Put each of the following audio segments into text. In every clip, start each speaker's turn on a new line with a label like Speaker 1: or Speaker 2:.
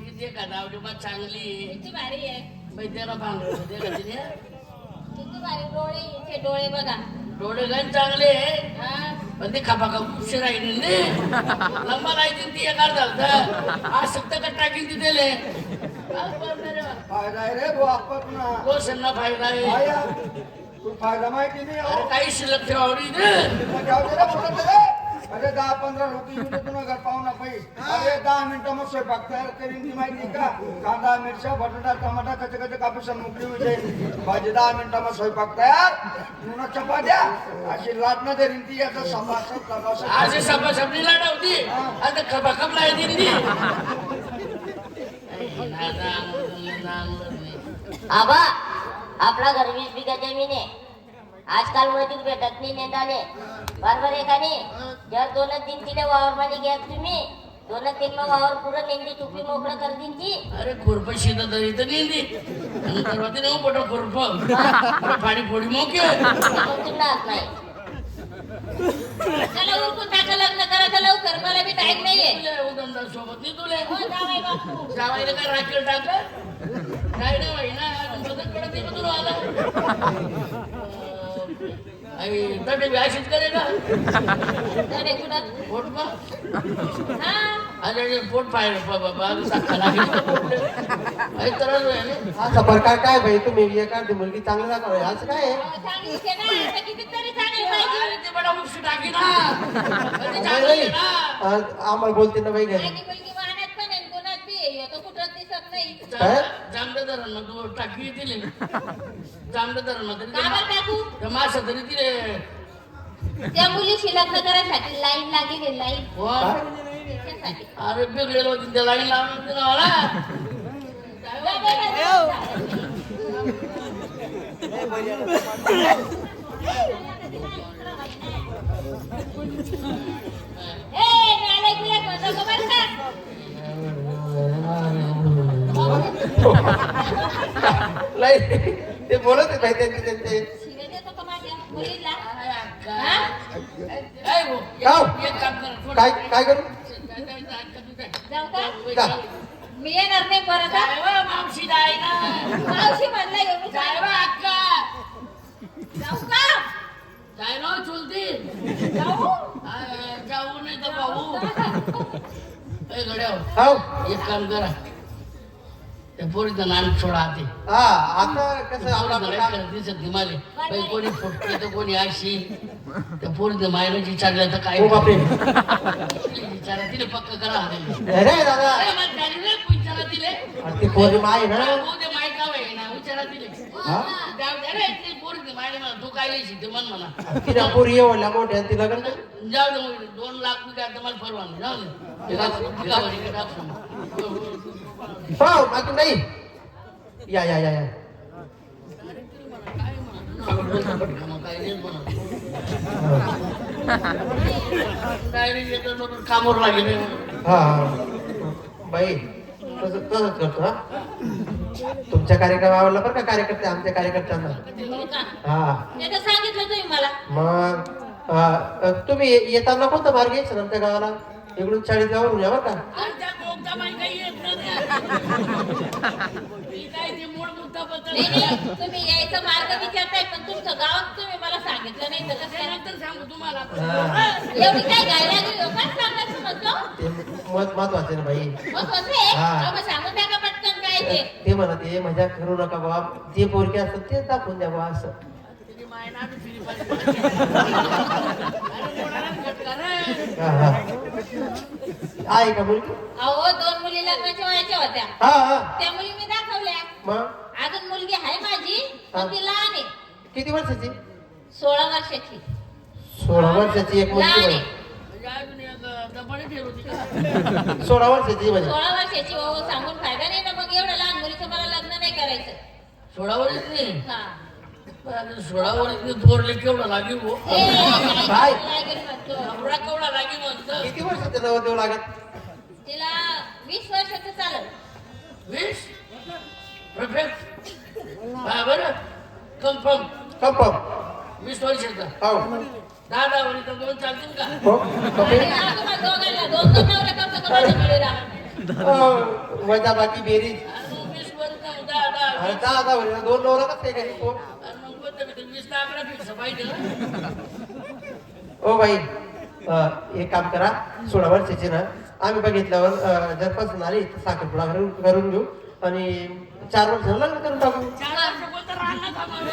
Speaker 1: पोरगी दे का नावडी मग चांगली
Speaker 2: किती भारी आहे.
Speaker 1: बाई त्याला भांगलं दे का तिने
Speaker 2: किती भारी डोळे, इथे डोळे बघा.
Speaker 1: डोळे गण चांगले
Speaker 2: हा.
Speaker 1: पण ते खपा का उशीर राहिली ने लंबा राहायची ती एकार झालत आज सत्त का टाकीन ती दिले
Speaker 3: फायदा आहे रे भाऊ आपण
Speaker 1: तो सन्ना फायदा आहे
Speaker 3: आया तू फायदा माहिती नाही
Speaker 1: अरे
Speaker 3: हो.
Speaker 1: काही शिल्लक ठेवावरी दे
Speaker 3: मग जाऊ दे रे बोलत रे. अरे 10-15 लोक येऊन तुला घर पाहुणा पाहिजे. अरे 10 मिनिटं मग स्वयंपाक तयार करीन ती माहिती का कांदा मिरच्या बटाटा टमाटा कच्चे कच्चे कापूस मोकळी होते भाजी 10 मिनिटं मग स्वयंपाक तयार पुन्हा चपात्या अशी लाटणं धरीन ती याचा समास
Speaker 1: आज सभा सबनी लाटवती आता खपा खपला येते ती
Speaker 4: आबा आपला घर 20 बिघा जमीन आहे. आजकाल मजूर भेटत नाही नेताने बरोबर आहे का नाही. जर 2-3 किलो वावर मध्ये घ्या तुम्ही 2-3 मग वावर पुरं नेंदी टुपी मोकळं कर दिनची.
Speaker 1: अरे खुरप शिदा तरी तर नेली नंतर नाही मोठं खुरप पाणी फोडी मोके
Speaker 4: चिन्हात नाही.
Speaker 2: चला उरकून टाका, लग्न करायचं लवकर. मला बी टाईम नाहीये.
Speaker 1: उदमदार सोबत नाही तुले
Speaker 2: हो जावई बापू.
Speaker 1: जावायला काय राखेल टाक काय नाही बाई ना मदत पडत नाही तुला आला तटे बी अशीच करे का
Speaker 2: जाणे कुठं?
Speaker 1: पोट का
Speaker 2: हा.
Speaker 1: अरे पोट पाहिलं बाबा साखा लागेल
Speaker 5: असं प्रकार काय भाई तुम्ही एखादी मुलगी चांगली दाखवाय असं काय आहे?
Speaker 2: सांगितले ना आता कितीतरी चांगली पाहिजे.
Speaker 1: ते बडा उपशी टाकी ना
Speaker 5: आम्हाला बोलते ना बाई घरी
Speaker 2: माझी मुलगी वाहनात पण आहे, कोणात बी आहे. तो कुठं दिसत नाही.
Speaker 1: जांभळं धरण मग तू टाकी दिली जांभळं धरण मग
Speaker 2: का बरं टाकू?
Speaker 1: त्या मासा तरी दिले
Speaker 2: त्या मुलीशी लग्न करायसाठी लाईन लागेल. लाईन
Speaker 1: हो
Speaker 2: त्याच्यासाठी.
Speaker 1: अरे बिघडेल होती त्या लाईन लावून दिला मला
Speaker 2: ए, नालायक बिलायक म्हणतो का बरं का?
Speaker 5: ते बोलत आहे भाई त्यांचे
Speaker 2: शिव्या देतो का माझ्या मुलीला?
Speaker 1: एक काम कर
Speaker 5: काय काय करू
Speaker 2: जाऊ का?
Speaker 5: जा.
Speaker 2: मी येणार नाही परत हा?
Speaker 1: मावशी जाय ना
Speaker 2: मावशी म्हणलं येऊ मी
Speaker 1: जाय
Speaker 2: जाऊ.
Speaker 1: बा अक्का
Speaker 2: जाऊ का?
Speaker 1: जाय ना चुलती
Speaker 2: जाऊ?
Speaker 1: जाऊ नाही तर भाऊ ए गड्या
Speaker 5: हो
Speaker 1: एक काम करा त्या पोरीचं नाम सोडा ते
Speaker 5: हा आता कसं आपला
Speaker 1: दिसत नाही माले बाई कोणी फुटते तर कोणी अशी त्या पोरीचं मायनाची चालल्या तर काय
Speaker 5: हो बापरे
Speaker 1: विचारा तिने पक्क करा
Speaker 5: अरे दादा
Speaker 1: विचारा दिले
Speaker 5: अरे ती पोरी माय ना
Speaker 1: ते माहिती आहे ना विचारा दिले
Speaker 5: हा?
Speaker 1: पोरीचं मायने मला तू काय लिहिशी ते मन म्हणा
Speaker 5: तिला पोरी एवढल्या मोठ्या तिला लग्न
Speaker 1: जाऊ दे मग 2 लाख रुपये आता मला परवानगी जाऊ दे
Speaker 5: हो बाकी नाही या या या या
Speaker 1: कामावर लागेल
Speaker 5: हा बाई तसंच करतो हा तुमच्या कार्यक्रम आवडला बरं का कार्यकर्ते आमच्या कार्यकर्त्यांना
Speaker 2: हो का?
Speaker 5: हा
Speaker 2: ते तर सांगितलं तुम्ही मला.
Speaker 5: मग तुम्ही येताना कोणता मार्ग घ्यायचा आमच्या गावाला इकडून 40 जाऊन या बरं का
Speaker 2: नाही, नाही, तुम्ही यायचा मार्ग विचारताय पण तुमचं गावात तुम्ही मला सांगितलं नाही तर कसं नंतर सांगू तुम्हाला.
Speaker 5: हा.
Speaker 2: एवढी काय गायला गेलो काय सांगायचं म्हणतो
Speaker 5: ते महत्वाचं ना बाई
Speaker 2: मग कसं आहे
Speaker 5: हा.
Speaker 2: अहो, मग सांगून टाका पटकन काय ते.
Speaker 5: ते म्हणत ते मजा करू नका बाबा जे पोरके असतात तेच दाखवून द्या बाबा असं हा, हा. आहे का मुलगी
Speaker 2: अहो 2 मुली लग्नाच्या वयाच्या होत्या.
Speaker 5: हा हा
Speaker 2: त्या मुली मी दाखवल्या.
Speaker 5: मग
Speaker 2: अजून मुलगी आहे माझी पण ती लहान आहे.
Speaker 5: किती वर्षाची
Speaker 2: 16 वर्षाची
Speaker 5: 16 वर्षाची एक
Speaker 2: लहान
Speaker 5: मुलगी
Speaker 2: आहे.
Speaker 5: 16 वर्षाची म्हणजे
Speaker 2: 16 वर्षाची हो सांगून फायदा नाही ना. मग एवढं लहान मुलीचं मला लग्न नाही करायचं.
Speaker 1: 16 वर्षाची
Speaker 2: हा
Speaker 1: 16 वर्षाची थोरले केवढा लागेल हो
Speaker 2: ए,
Speaker 5: काय?
Speaker 2: लागेल म्हणतो.
Speaker 1: एवढा केवढा लागेल म्हणतं
Speaker 5: किती वर्षाचं नवरदेव लागत
Speaker 2: तिला 20 वर्षाचं चालेल.
Speaker 1: 20 परफेक्ट हा बरं कन्फर्म
Speaker 5: कन्फर्म
Speaker 1: 20 वर्षाचा
Speaker 5: हो
Speaker 1: 10 वर्ष 2 चालतील का
Speaker 5: हो
Speaker 2: आणि तुम्हाला दोघांना 2 नवरे कमसा कमायचं मिळेल.
Speaker 5: वजा बाकी बेरीज
Speaker 1: मग 20 वर जाऊ, 10.
Speaker 5: अरे 10 वर 2 नवरा कसं काय कोण
Speaker 1: आणि मग कोणतं बी 20 चा आकडा फिक्स पाहिजे ना.
Speaker 5: ओ बाई एक काम करा 16 वर्षाची ना आम्ही बघितल्यावर जर पसंत आली तर साखरपुडा करून घेऊ आणि 4 वर्ष लग्न करून टाकू.
Speaker 1: 4 वर्ष कोणतं राहणार थांबावे.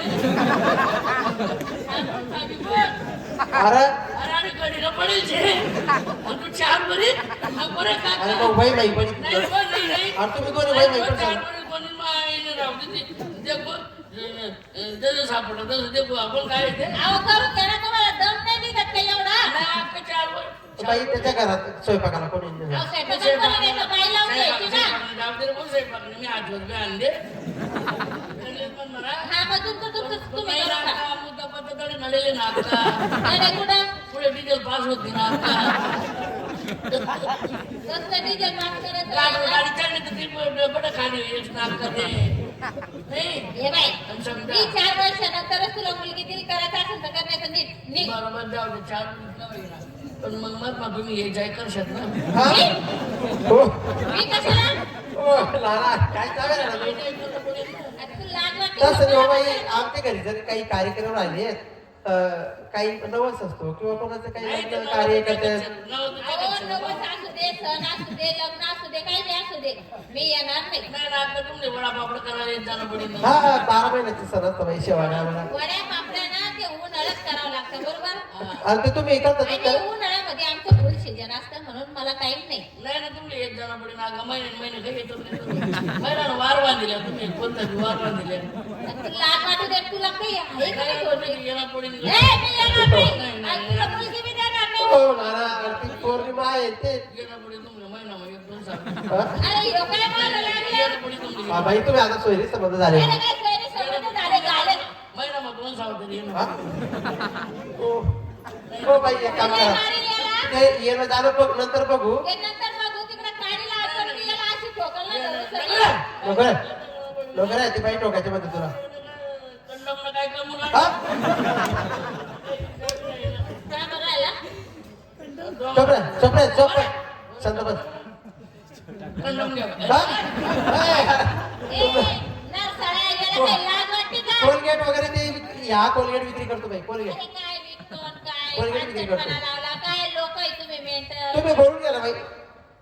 Speaker 5: अरे
Speaker 1: अरे कडीला पडेल छे. आणि तू 4 वरील हा बरं का
Speaker 5: अरे मग बाई बाई पण
Speaker 1: नाही बरं नाही.
Speaker 5: अरे तुम्ही कोणी बाई बाई पण
Speaker 1: 4
Speaker 5: सांगा.
Speaker 1: वरील कोणी मायने राहू दे. देखो जसं सापडलं तसं देखो आपण काय ते
Speaker 2: अहो करून घ्या ना, तुम्हाला दम नाही निघत का एवढा?
Speaker 1: नाही 4 वर
Speaker 5: बाई त्याच्या घरात स्वयंपाकाला कोणी नाही.
Speaker 2: अहो स्वयंपाकात कोणी नाही तर बाई लावून घ्यायची ना.
Speaker 1: मी हातवर बी आणले
Speaker 2: हा मग तुम्ही करा का?
Speaker 1: मुद्दा पद्धतीने नळेले ना आता
Speaker 2: नाही कुठं
Speaker 1: पुढे डिझेल पास होती ना आता
Speaker 2: कसं डिझेल पास करायचं?
Speaker 1: गाडी चालली तर ती बडं खाणे एक नाक करते नाही
Speaker 2: हे बाई
Speaker 1: आणि समजा
Speaker 2: मी 4 वर्षानंतरच तुला मुलगी दिली करायचं असेल तर करण्याचं नीट निघ.
Speaker 1: बरोबर जाऊ दे 4 मिनिट का होईना. पण मग तुम्ही हे जाय करशात ना
Speaker 5: हा? हो.
Speaker 2: मी कशाला?
Speaker 5: ओ, लाला, काय चालेल ना तुम्ही?
Speaker 2: आता तू लाज वाटते
Speaker 5: तसं नाही हो
Speaker 2: का?
Speaker 5: बाई आमच्या घरी जर काही कार्यक्रम राहिले काही नवस असतो किंवा कोणाचं काही लग्न कार्य करतात
Speaker 2: अहो नवस असू दे, सण असू दे, लग्न असू दे, काही बी असू दे, मी येणार नाही.
Speaker 1: नाही ना आता तुमने वडापापड करायला येत जाणं पडेल ना.
Speaker 5: हा 12 महिन्याची सण असतं बाई शेवाळ्या आम्हाला.
Speaker 2: वड्या पापड्या ना ते उन्हाळ्यात करावं लागतं बरोबर.
Speaker 5: आणि ते तुम्ही करता
Speaker 2: आणि
Speaker 5: ते
Speaker 2: उन्हाळ्यामध्ये आमचं फुल सीजन असतं म्हणून मला टाइम नाही.
Speaker 1: नाही ना तुमले येत जाणं पडेल ना महिने काही येतो महिन्यानं वार बांधिल्या तुम्ही कोणता बी वार बांधिल्या
Speaker 2: तर तू लाज वाटू दे, तुला काही आहे का नाही थोडी?
Speaker 1: येणार पडेल
Speaker 2: नाही, मी येणार नाही.
Speaker 1: नाही,
Speaker 2: आणि तुला मुलगी बी देणार नाही.
Speaker 5: हो नाना ती पौर्णिमा आहे ते
Speaker 1: येणार पडेल तुमले महिना मग 1-2 साल
Speaker 5: हा?
Speaker 2: अरे ह्यो काय बोलायला लागला?
Speaker 1: येणार पडेल तुमले
Speaker 5: हा, बाई तुम्ही आता सोयरी समज झाले
Speaker 2: अरे काय गैरसमज झाले, झाले.
Speaker 1: महिना मग 2 साल तरी येणार
Speaker 5: हा? हो बाई एक काम
Speaker 2: तुला
Speaker 5: करा
Speaker 2: मारी याला?
Speaker 5: ते येणं जाणं बघ नंतर बघू
Speaker 2: ते नंतर बघू तिकडे काढीला आपण मी याला अशी ठोकरला धरून सगळं.
Speaker 5: लवकर आहे ती बाई टोकायच्या मध्ये तुला
Speaker 1: कंडमनं काय कमून
Speaker 5: हा?
Speaker 2: काय बघायला?
Speaker 5: चोपडे शांत बस
Speaker 1: कंडम घ्या
Speaker 5: हा?
Speaker 2: ए, नरसाळ्या, याला काही लाज वाटते का?
Speaker 5: कोलगेट वगैरे ते ह्या कोलगेट विक्री करतो बाई कोलगेट
Speaker 2: अरे काय विकतो आणि काय
Speaker 5: कोलगेट विक्री करतो.
Speaker 2: पाचटपणा लावला, काय लोक आहे तुम्ही मेंटल.
Speaker 5: तुम्ही बोलून गेला बाई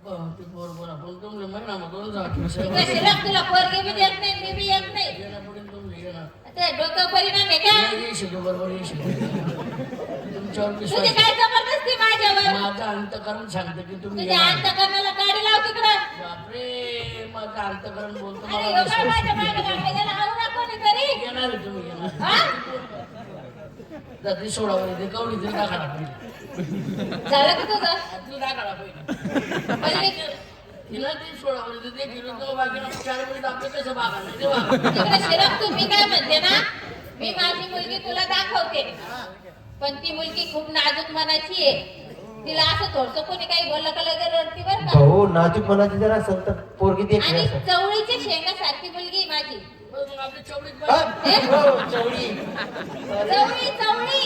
Speaker 1: ते बरोबर आपण तुमले महिना मग 2 साल
Speaker 2: कशी लाग तुला पोरगी बी देत नाही, मी बी येत नाही.
Speaker 1: येणार पडेल तुमले येणार
Speaker 2: ते डोकं परिणाम आहे का?
Speaker 1: येशील बरोबर येशील तुमच्यावर
Speaker 2: तुझी
Speaker 1: विश्वास
Speaker 2: काय जबरदस्ती माझ्यावर?
Speaker 1: माझा अंतकरण सांगते की तुम्ही
Speaker 2: तुझ्या
Speaker 1: येणार.
Speaker 2: अंतकरणाला काढी लाव तिकडं.
Speaker 1: बापरे माझं अंतकरण बोलतो
Speaker 2: अरे
Speaker 1: मला
Speaker 2: ह्यो काय
Speaker 1: विश्वास
Speaker 2: माझ्या मागे लागला, याला हाऊ ना कोणीतरी.
Speaker 1: येणार आहे तुम्ही येणार
Speaker 2: हा?
Speaker 1: जाती सोडावर येते कवडी तरी टाकायला
Speaker 2: झालं का तुझं?
Speaker 1: तू टाकायला पाहिजे
Speaker 2: पहिले
Speaker 1: तिला ते सोडावर येते ते गेलो तो बाकी 4 मिनिट आपलं कसं बघायला तेव्हा
Speaker 2: तिकडे शिरक तू, मी काय म्हणते ना, मी माझी मुलगी तुला दाखवते, पण ती मुलगी खूप नाजूक मनाची आहे. तिला असं थोडस कोणी काही बोललं का लगेच रडती बरं का.
Speaker 5: हो नाजूक मनाची जरा असेल तर पोरगी देखील
Speaker 2: आणि
Speaker 5: असेल
Speaker 2: चवळीच्या शेंगासारखी मुलगी आहे माझी.
Speaker 1: मग आपली चवडीत
Speaker 5: हा?
Speaker 1: पाहिजे
Speaker 5: हो, चवळी
Speaker 2: चवळी चवळी.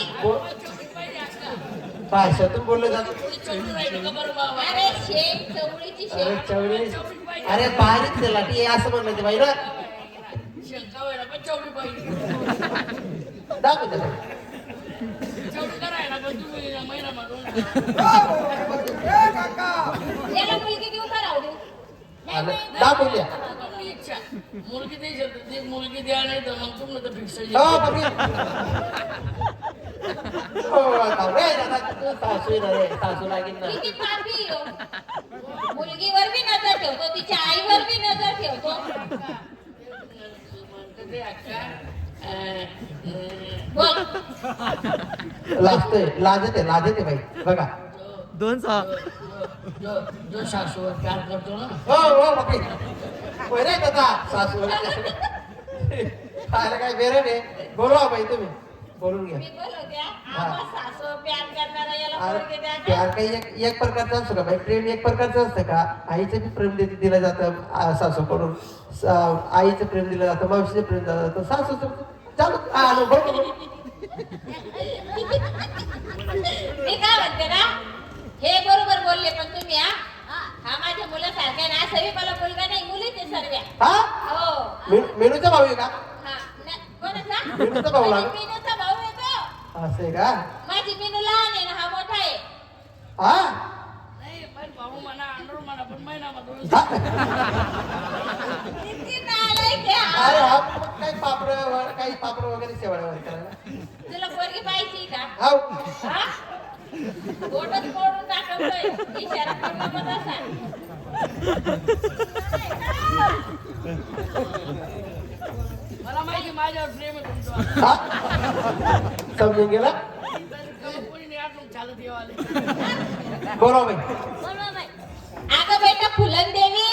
Speaker 1: चवडीत पाहिजे असं
Speaker 5: भाषातून बोललं जातं
Speaker 1: थोडी चवडी राहिली का बरं बाबा
Speaker 2: अरे शेंग, चवळीची
Speaker 5: अरे
Speaker 2: शेंग.
Speaker 5: चवळी अरे बारीक त्याला ती असं म्हणलं ते बाई ना
Speaker 1: शंका व्हायला पण चवडी पाहिजे
Speaker 5: दाखव त्याला
Speaker 1: चवडी करायला पण तुम्ही महिना मधून
Speaker 2: याला मुलगी देऊ का राहू देऊ? नाही,
Speaker 5: आलं.
Speaker 2: नाही,
Speaker 5: दाखवून द्या
Speaker 1: आपली इच्छा मुलगी द्यायची होती, ती मुलगी द्या नाही तर मग तुम्ही तर फिक्स
Speaker 5: हो बापरे. हो आता रे दादा तू सासू आहे ना रे सासू लागेल ना
Speaker 2: किती पापी आहे ह्यो. मुलगीवर बी नजर ठेवतो, तिच्या आईवर बी नजर ठेवतो. बोल.
Speaker 5: लाजते बाई बघा
Speaker 6: 200
Speaker 1: जो सासूवर प्यार करतो ना
Speaker 5: हो हो बापरे होय रे दादा सासू खायला काय बेरे रे बोलवा बाई तुम्ही बोलून घ्या
Speaker 2: मी बोलवते हा. आम्हा सासू प्यार करणारा याला
Speaker 5: अरे,
Speaker 2: पोरगी द्या का?
Speaker 5: प्यार काही एक प्रकारचं असतं का बाई प्रेम एक प्रकारचं असतं का आईचं बी प्रेम दिलं जातं सासूकडून आईचं प्रेम दिलं जातं मावशीचं प्रेम दिलं जातं सासूचं चालू आलो बरोबर
Speaker 2: मी काय म्हणते ना, हे बरोबर बोलले पण तुम्ही हा माझ्या मुलासारख्या ना असं तसंही मला मुलगा नाही मुलीच आहे सर्व.
Speaker 5: हा
Speaker 2: हो.
Speaker 5: मेनूचा भाऊ आहे का?
Speaker 2: हा. कोणाचा?
Speaker 5: मीनूचा भाऊ
Speaker 2: माझी
Speaker 5: लागला.
Speaker 2: मीनूचा भाऊ आहे तो.
Speaker 5: असं आहे का?
Speaker 2: माझी मीनू लहान आहे ना हा मोठा आहे.
Speaker 5: हा
Speaker 1: नाही पण भाऊ म्हणा अंडर म्हणा पण महिना मधून
Speaker 5: हा?
Speaker 2: किती नालायक आहे हा.
Speaker 5: अरे हा मग काही पापड वगैरे शेवाळ्यावर करायला.
Speaker 2: तुला पोरगी पाहिजे का?
Speaker 5: हाव.
Speaker 2: हा? बोटच फोडून टाकतोय. इशारा करू नको तसा.
Speaker 1: मला माहिती माझ्यावर प्रेम आहे तुमचं.
Speaker 5: हा? समजून गेला.
Speaker 1: कोणी नाही आठवून चालत येवाले.
Speaker 5: बोला बाई.
Speaker 2: बोलवा बाई. अगं बेटा फुलन देवी